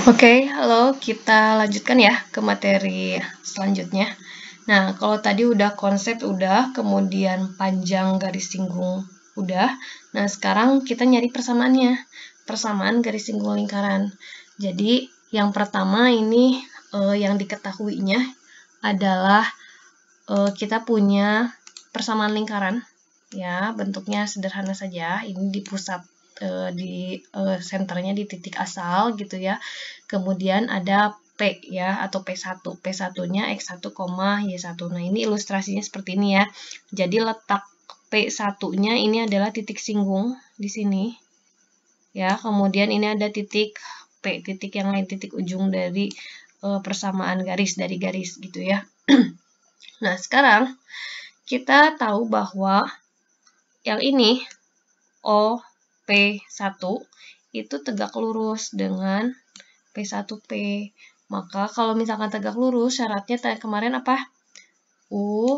Oke, halo, kita lanjutkan ya ke materi selanjutnya. Nah, kalau tadi udah konsep udah, kemudian panjang garis singgung udah. Nah, sekarang kita nyari persamaannya. Persamaan garis singgung lingkaran. Jadi, yang pertama ini yang diketahuinya adalah kita punya persamaan lingkaran. Ya, bentuknya sederhana saja. Ini di pusat di senternya di titik asal gitu ya. Kemudian ada P ya atau P1. P1-nya X1, Y1. Nah, ini ilustrasinya seperti ini ya. Jadi letak P1-nya ini adalah titik singgung di sini. Ya, kemudian ini ada titik P, titik yang lain, titik ujung dari persamaan garis dari garis gitu ya. Nah, sekarang kita tahu bahwa yang ini OP1 itu tegak lurus dengan P1P. Maka kalau misalkan tegak lurus, syaratnya kemarin apa?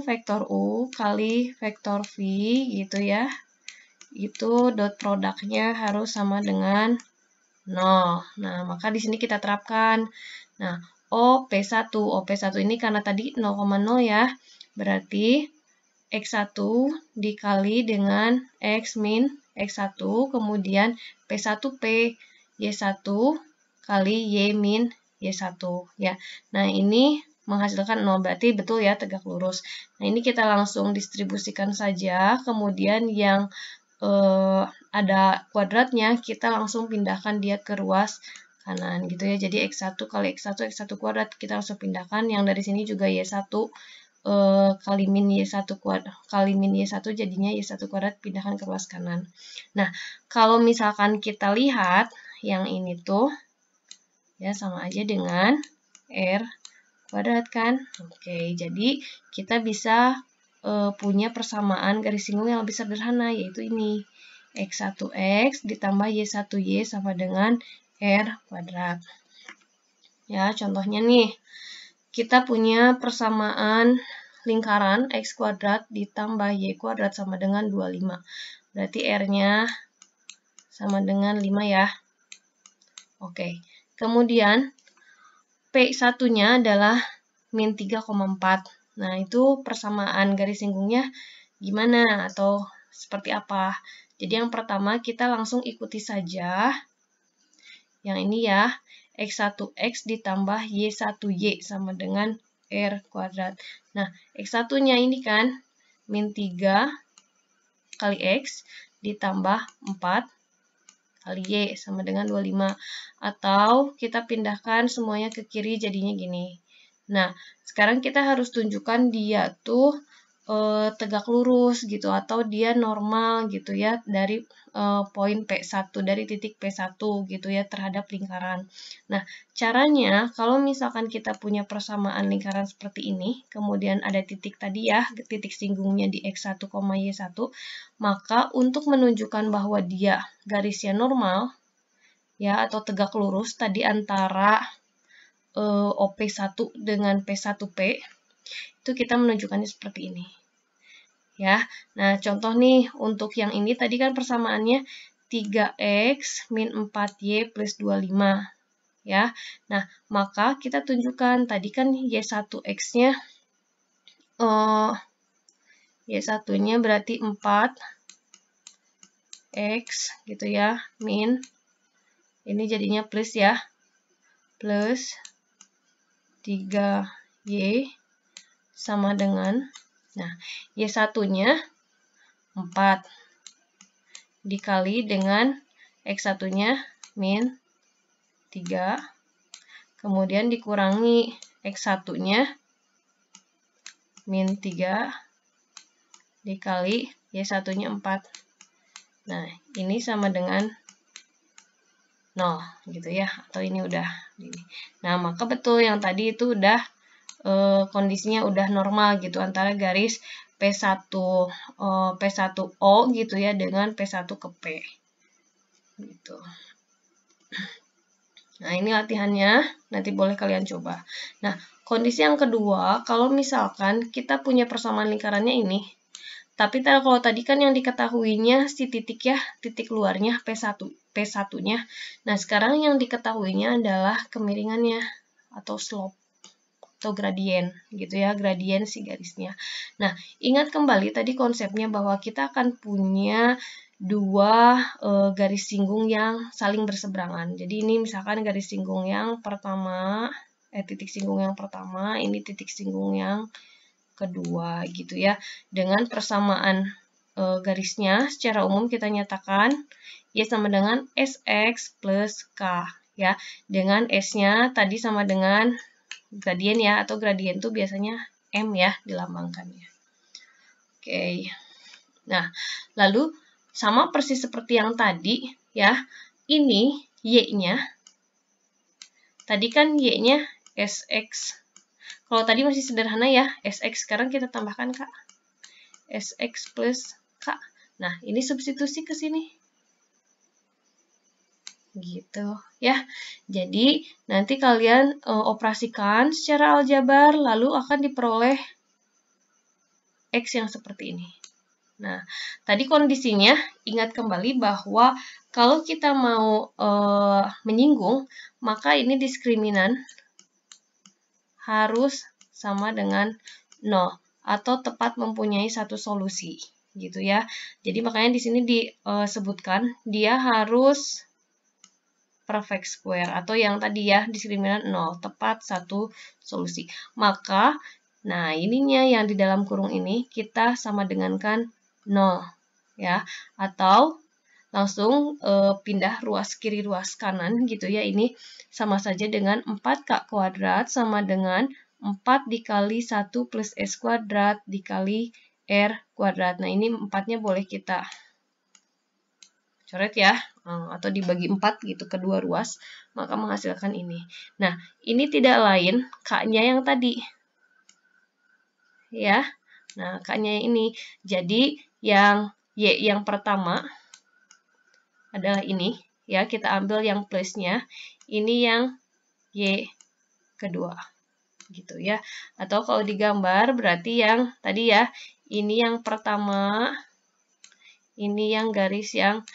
Vektor U kali vektor V gitu ya. Itu dot produknya harus sama dengan 0. Nah, maka di sini kita terapkan. Nah, OP1 ini karena tadi 0,0 ya. Berarti X1 dikali dengan X min X1, kemudian P1P, Y1 kali Y min Y1 ya. Nah, ini menghasilkan 0, berarti betul ya tegak lurus. Nah, ini kita langsung distribusikan saja, kemudian yang ada kuadratnya kita langsung pindahkan dia ke ruas kanan gitu ya. Jadi X1 kali X1 kuadrat kita langsung pindahkan. Yang dari sini juga Y1 kali min Y1 kuadrat kali min Y1 jadinya Y1 kuadrat pindahkan ke ruas kanan. Nah, kalau misalkan kita lihat yang ini tuh ya sama aja dengan R kuadrat kan. Oke, jadi kita bisa punya persamaan garis singgung yang lebih sederhana, yaitu ini. X1X ditambah Y1Y sama dengan R kuadrat. Ya, contohnya nih. Kita punya persamaan lingkaran X kuadrat ditambah Y kuadrat sama dengan 25. Berarti R-nya sama dengan 5 ya. Oke. Kemudian P1-nya adalah min 3,4. Nah, itu persamaan garis singgungnya gimana atau seperti apa? Jadi yang pertama kita langsung ikuti saja. Yang ini ya, X1X ditambah Y1Y sama dengan R kuadrat. Nah, X1-nya ini kan min 3 kali X ditambah 4 kali Y sama dengan 25. Atau kita pindahkan semuanya ke kiri jadinya gini. Nah, sekarang kita harus tunjukkan dia tuh tegak lurus gitu atau dia normal gitu ya dari poin P1 dari titik P1 gitu ya terhadap lingkaran. Nah, caranya kalau misalkan kita punya persamaan lingkaran seperti ini, kemudian ada titik tadi ya, titik singgungnya di X1, Y1, maka untuk menunjukkan bahwa dia garisnya normal ya atau tegak lurus tadi antara OP1 dengan P1P itu kita menunjukkannya seperti ini. Ya. Nah, contoh nih untuk yang ini tadi kan persamaannya 3X min 4Y plus 25. Ya. Nah, maka kita tunjukkan tadi kan Y1X-nya Y1-nya berarti 4X gitu ya, min ini jadinya plus ya. Plus 3Y sama dengan, nah, Y1-nya 4 dikali dengan X1-nya min 3, kemudian dikurangi X1-nya min 3 dikali Y1-nya 4. Nah, ini sama dengan 0 gitu ya, atau ini udah ini. Nah, maka betul yang tadi itu udah kondisinya udah normal gitu antara garis P1 P1O gitu ya dengan P1 ke P gitu. Nah, ini latihannya, nanti boleh kalian coba. Nah, kondisi yang kedua, kalau misalkan kita punya persamaan lingkarannya ini, Tapi kalau tadi kan yang diketahuinya si titik ya, titik luarnya P1-nya. Nah, sekarang yang diketahuinya adalah kemiringannya atau slope atau gradien gitu ya, gradien si garisnya. Nah, ingat kembali tadi konsepnya bahwa kita akan punya dua garis singgung yang saling berseberangan. Jadi ini misalkan garis singgung yang pertama, titik singgung yang pertama, ini titik singgung yang kedua gitu ya. Dengan persamaan garisnya secara umum kita nyatakan Y sama dengan SX plus K ya. Dengan S-nya tadi sama dengan gradien ya, atau gradien itu biasanya M ya dilambangkannya. Oke. Nah, lalu sama persis seperti yang tadi ya. Ini Y-nya. Tadi kan Y-nya SX. Kalau tadi masih sederhana ya, SX, sekarang kita tambahkan K. SX plus K. Nah, ini substitusi ke sini. Gitu ya. Jadi, nanti kalian operasikan secara aljabar, lalu akan diperoleh X yang seperti ini. Nah, tadi kondisinya, ingat kembali bahwa kalau kita mau menyinggung, maka ini diskriminan harus sama dengan 0 atau tepat mempunyai satu solusi gitu ya. Jadi makanya di sini disebutkan dia harus perfect square atau yang tadi ya diskriminan 0, tepat satu solusi. Maka nah ininya yang di dalam kurung ini kita sama dengankan 0 ya, atau langsung pindah ruas kiri ruas kanan gitu ya. Ini sama saja dengan 4K kuadrat sama dengan 4 dikali 1 plus S kuadrat dikali R kuadrat. Nah, ini 4-nya boleh kita coret ya, atau dibagi 4 gitu kedua ruas, maka menghasilkan ini. Nah, ini tidak lain K-nya yang tadi. Ya. Nah, K-nya ini. Jadi, yang Y yang pertama adalah ini. Ya, kita ambil yang plusnya. Ini yang Y kedua. Gitu ya. Atau kalau digambar berarti yang tadi ya, ini yang pertama, ini yang garis yang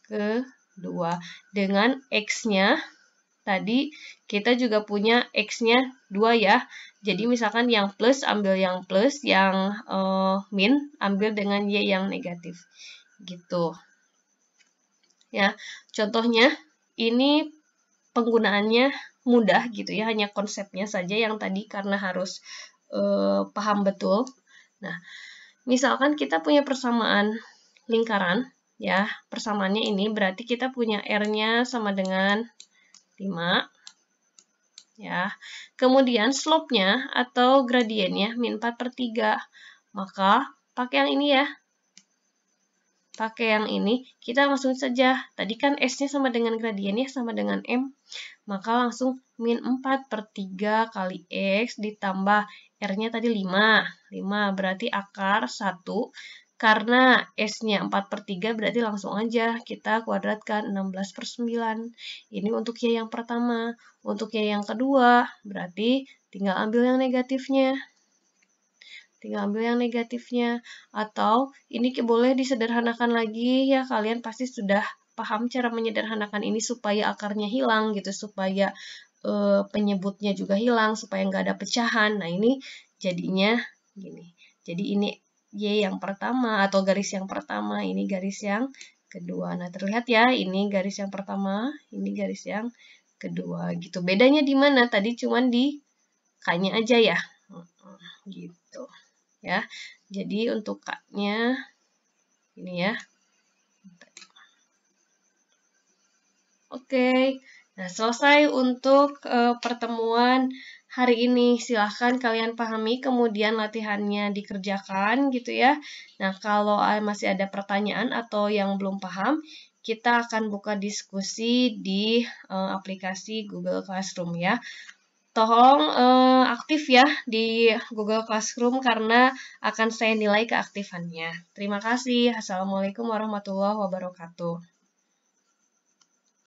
kedua. Dengan X-nya tadi kita juga punya X-nya 2 ya. Jadi misalkan yang plus ambil yang plus, yang min ambil dengan Y yang negatif. Gitu. Ya, contohnya ini penggunaannya mudah gitu ya, hanya konsepnya saja yang tadi karena harus paham betul. Nah, misalkan kita punya persamaan lingkaran, ya, persamaannya ini berarti kita punya R-nya sama dengan 5, ya. Kemudian slope-nya atau gradiennya min 4/3, maka pakai yang ini ya. Pakai yang ini, kita langsung saja. Tadi kan S-nya sama dengan gradiennya sama dengan M. Maka langsung min 4/3 kali X ditambah R-nya tadi 5. 5 berarti akar 1. Karena S-nya 4/3 berarti langsung aja kita kuadratkan 16/9. Ini untuk Y yang pertama. Untuk Y yang kedua berarti tinggal ambil yang negatifnya. Tinggal ambil yang negatifnya. Atau ini boleh disederhanakan lagi ya, kalian pasti sudah paham cara menyederhanakan ini supaya akarnya hilang gitu, supaya penyebutnya juga hilang, supaya nggak ada pecahan. Nah ini jadinya gini. Jadi ini Y yang pertama atau garis yang pertama, ini garis yang kedua. Nah terlihat ya, ini garis yang pertama, ini garis yang kedua gitu. Bedanya di mana? Tadi cuman di K-nya aja ya. Gitu. Ya, jadi untuk K-nya ini ya. Oke, nah selesai untuk pertemuan hari ini. Silahkan kalian pahami, kemudian latihannya dikerjakan gitu ya. Nah, kalau masih ada pertanyaan atau yang belum paham, kita akan buka diskusi di aplikasi Google Classroom ya. Tolong aktif ya di Google Classroom karena akan saya nilai keaktifannya. Terima kasih. Assalamualaikum warahmatullahi wabarakatuh.